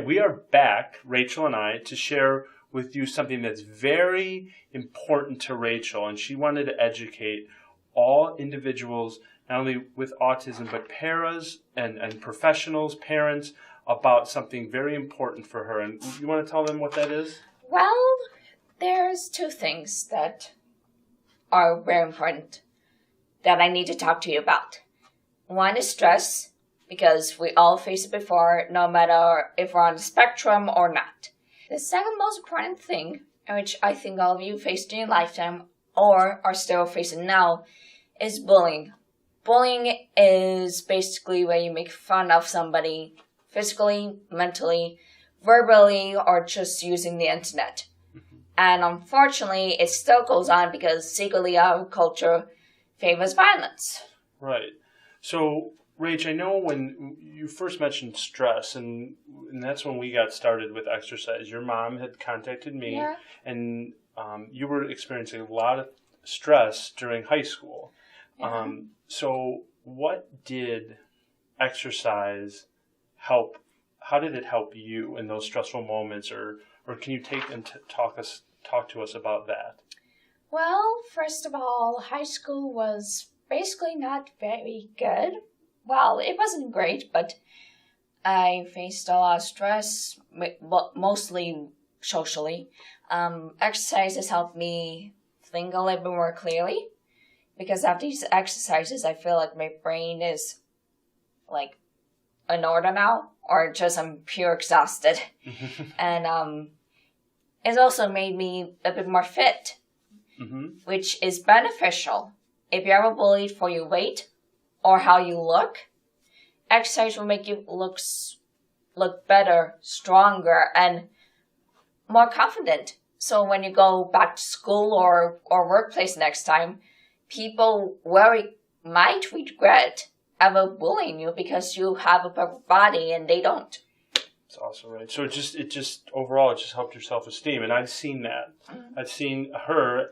we are back, Rachel and I, to share with you something that's very important to Rachel, and she wanted to educate all individuals, not only with autism, but paras and professionals, parents, about something very important for her. And you want to tell them what that is? Well, there's two things that are very important that I need to talk to you about. One is stress, because we all face it before, no matter if we're on the spectrum or not. The second most important thing, which I think all of you faced in your lifetime or are still facing now, is bullying. Bullying is basically where you make fun of somebody physically, mentally, verbally, or just using the internet. And unfortunately, it still goes on because secretly our culture favors violence. Right. So, Rach, I know when you first mentioned stress, and that's when we got started with exercise. Your mom had contacted me, and you were experiencing a lot of stress during high school. Yeah. So what did exercise help? How did it help you in those stressful moments, or can you take and talk to us about that? Well, first of all, high school was basically not very good. Well, it wasn't great, but I faced a lot of stress, mostly socially. Exercises helped me think a little bit more clearly, because after these exercises, I feel like my brain is like in order now, or just I'm pure exhausted. And it's also made me a bit more fit, which is beneficial. If you're ever bullied for your weight or how you look, exercise will make you look better, stronger, and more confident. So when you go back to school or workplace next time, people might regret ever bullying you because you have a perfect body and they don't. That's awesome, right? So it just overall, it just helped your self-esteem. And I've seen that. I've seen her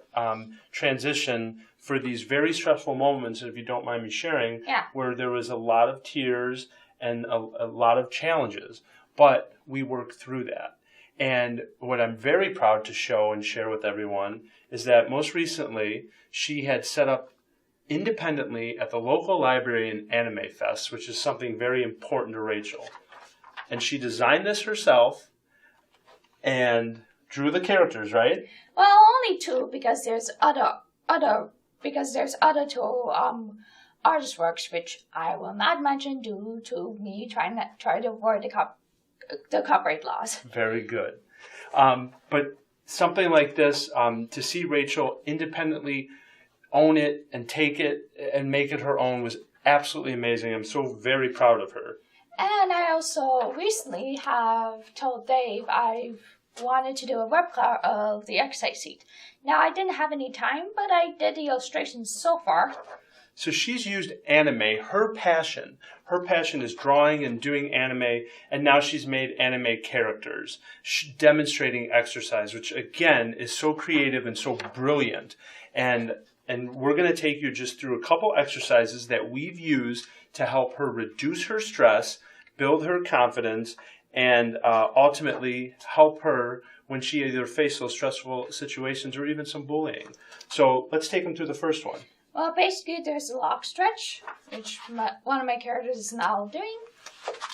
transition for these very stressful moments, if you don't mind me sharing, where there was a lot of tears and a lot of challenges. But we worked through that. And what I'm very proud to show and share with everyone is that most recently, she had set up independently at the local library an Anime Fest, which is something very important to Rachel. And she designed this herself and drew the characters, right? Well, only two, because there's other two artist works which I will not mention due to me trying to avoid the copyright laws. Very good. But something like this, to see Rachel independently own it and take it and make it her own was absolutely amazing. I'm so very proud of her. And I also recently have told Dave I wanted to do a replica of the exercise seat. Now, I didn't have any time, but I did the illustrations so far. So she's used anime, her passion. Her passion is drawing and doing anime, and now she's made anime characters, demonstrating exercise, which again is so creative and so brilliant. And we're going to take you just through a couple exercises that we've used to help her reduce her stress, build her confidence, and ultimately help her when she either faces those stressful situations or even some bullying. So let's take them through the first one. Well, basically, there's a log stretch, which one of my characters is now doing.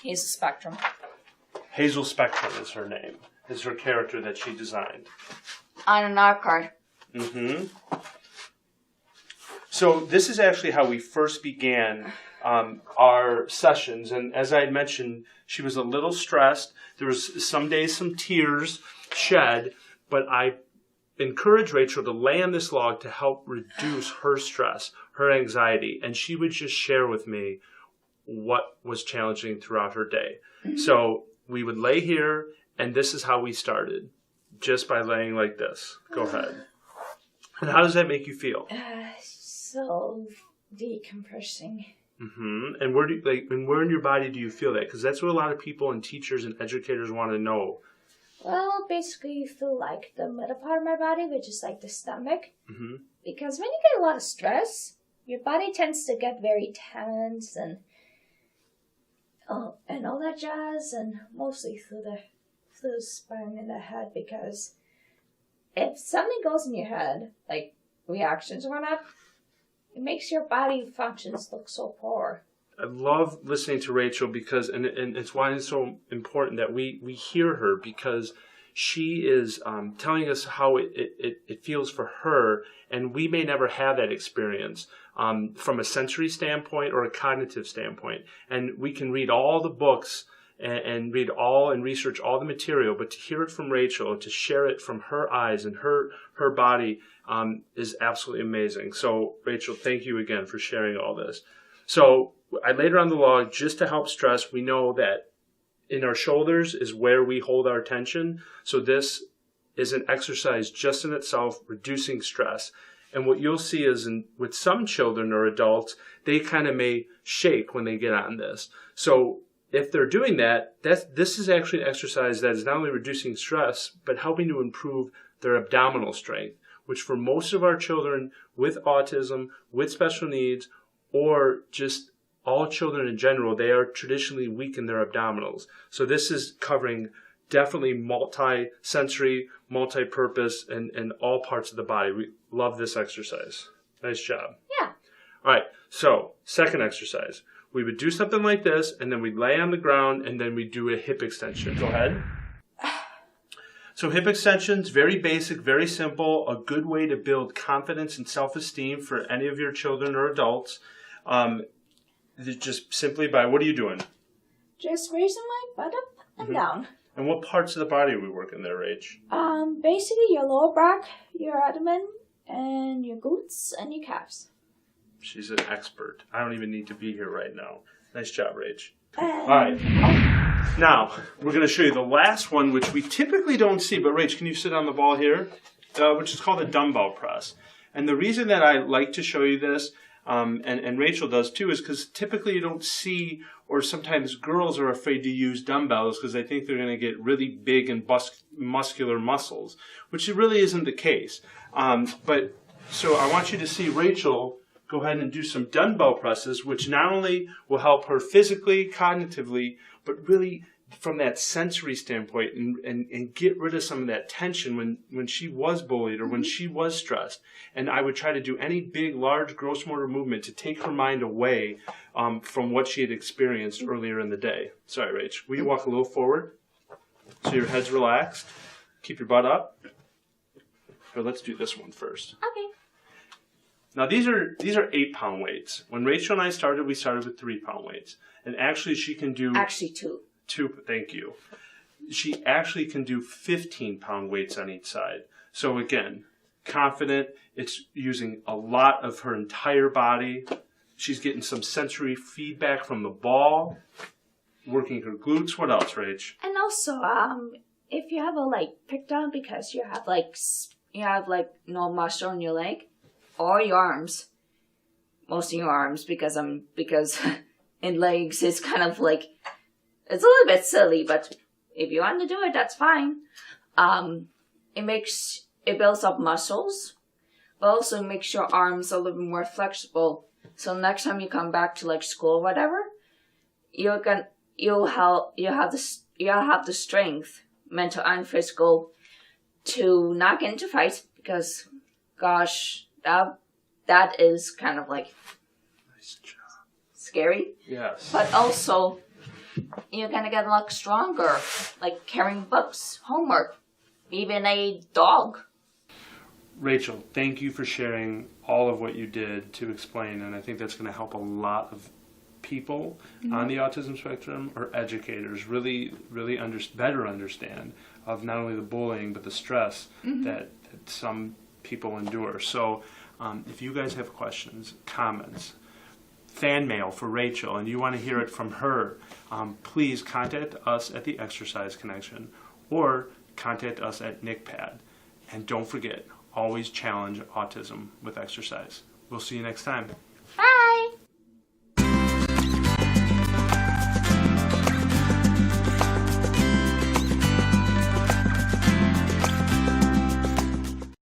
He's a Spectrum. Hazel Spectrum is her name, is her character that she designed. On an art card. So this is actually how we first began our sessions. And as I had mentioned, she was a little stressed. There was some days some tears shed, but I encouraged Rachel to lay on this log to help reduce her stress, her anxiety, and she would just share with me what was challenging throughout her day. So we would lay here, and this is how we started, just by laying like this. Go ahead. And how does that make you feel? So decompressing. And where in your body do you feel that? Because that's what a lot of people and teachers and educators want to know. Well, basically, you feel like the middle part of my body, which is like the stomach. Because when you get a lot of stress, your body tends to get very tense and all that jazz, and mostly through lose sperm in the head because if something goes in your head, like reactions run up, it makes your body functions look so poor. I love listening to Rachel because, and it's why it's so important that we hear her, because she is telling us how it feels for her, and we may never have that experience from a sensory standpoint or a cognitive standpoint. And we can read all the books and read all and research all the material, but to hear it from Rachel, to share it from her eyes and her body is absolutely amazing. So Rachel, thank you again for sharing all this. So I laid on the log just to help stress. We know that in our shoulders is where we hold our tension. So this is an exercise just in itself, reducing stress. And what you'll see is with some children or adults, they kind of may shake when they get on this. So if they're doing that, this is actually an exercise that is not only reducing stress, but helping to improve their abdominal strength, which for most of our children with autism, with special needs, or just all children in general, they are traditionally weak in their abdominals. So this is covering definitely multi-sensory, multi-purpose, and all parts of the body. We love this exercise. Nice job. Yeah. All right, so second exercise. We would do something like this, and then we'd lay on the ground, and then we'd do a hip extension. Go ahead. So hip extensions, very basic, very simple, a good way to build confidence and self-esteem for any of your children or adults. Just simply by, what are you doing? Just raising my butt up and down. And what parts of the body are we working there, Rach? Basically your lower back, your abdomen, and your glutes and your calves. She's an expert. I don't even need to be here right now. Nice job, Rach. All right. Now, we're going to show you the last one, which we typically don't see. But, Rach, can you sit on the ball here? Which is called a dumbbell press. And the reason that I like to show you this, and Rachel does too, is because typically you don't see, or sometimes girls are afraid to use dumbbells because they think they're going to get really big and muscular muscles, which it really isn't the case. But so I want you to see Rachel go ahead and do some dumbbell presses, which not only will help her physically, cognitively, but really from that sensory standpoint and get rid of some of that tension when she was bullied or when she was stressed. And I would try to do any big, large, gross motor movement to take her mind away from what she had experienced earlier in the day. Sorry, Rach. Will you walk a little forward so your head's relaxed? Keep your butt up. Or let's do this one first. Okay. Now these are 8-pound weights. When Rachel and I started, we started with 3-pound weights. And actually she can do... Actually 2. Thank you. She actually can do 15-pound weights on each side. So again, confident. It's using a lot of her entire body. She's getting some sensory feedback from the ball, working her glutes. What else, Rach? And also, if you have a leg picked on because you have no muscle in your leg or your arms, most of your arms, because in legs it's kind of like, it's a little bit silly, but if you want to do it, that's fine. It builds up muscles, but also makes your arms a little bit more flexible. So next time you come back to like school or whatever, you'll have the strength, mental and physical, to not get into fights, because gosh, that is kind of like nice job. Scary. Yes. But also, you're gonna get a lot stronger, like carrying books, homework, even a dog. Rachel, thank you for sharing all of what you did to explain, and I think that's going to help a lot of people on the autism spectrum, or educators, really better understand of not only the bullying but the stress that some people endure. So if you guys have questions, comments, fan mail for Rachel, and you want to hear it from her, please contact us at the Exercise Connection or contact us at NCHPAD. And don't forget, always challenge autism with exercise. We'll see you next time.